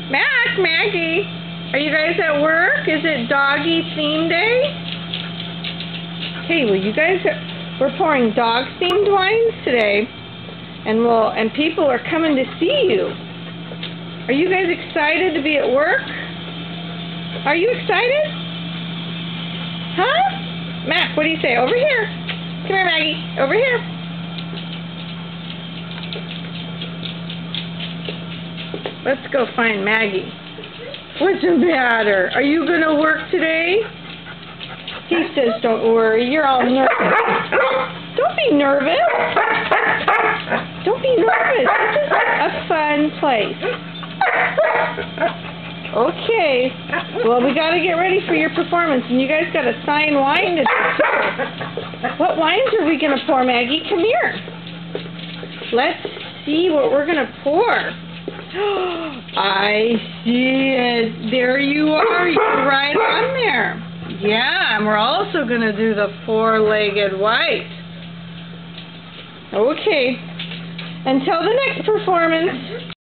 Maggie, are you guys at work? Is it doggy theme day? Okay, well you guys we're pouring dog themed wines today, and people are coming to see you. Are you guys excited to be at work? Are you excited? Huh? Mac, what do you say? Over here. Come here, Maggie. Over here. Let's go find Maggie. What's the matter? Are you going to work today? He says, don't worry. You're all nervous. Don't be nervous. Don't be nervous. This is a fun place. Okay. Well, we got to get ready for your performance, and you guys got to sign wine to do. What wines are we going to pour, Maggie? Come here. Let's see what we're going to pour. I see it. There you are. You're right on there. Yeah, and we're also going to do the four-legged white. Okay. Until the next performance.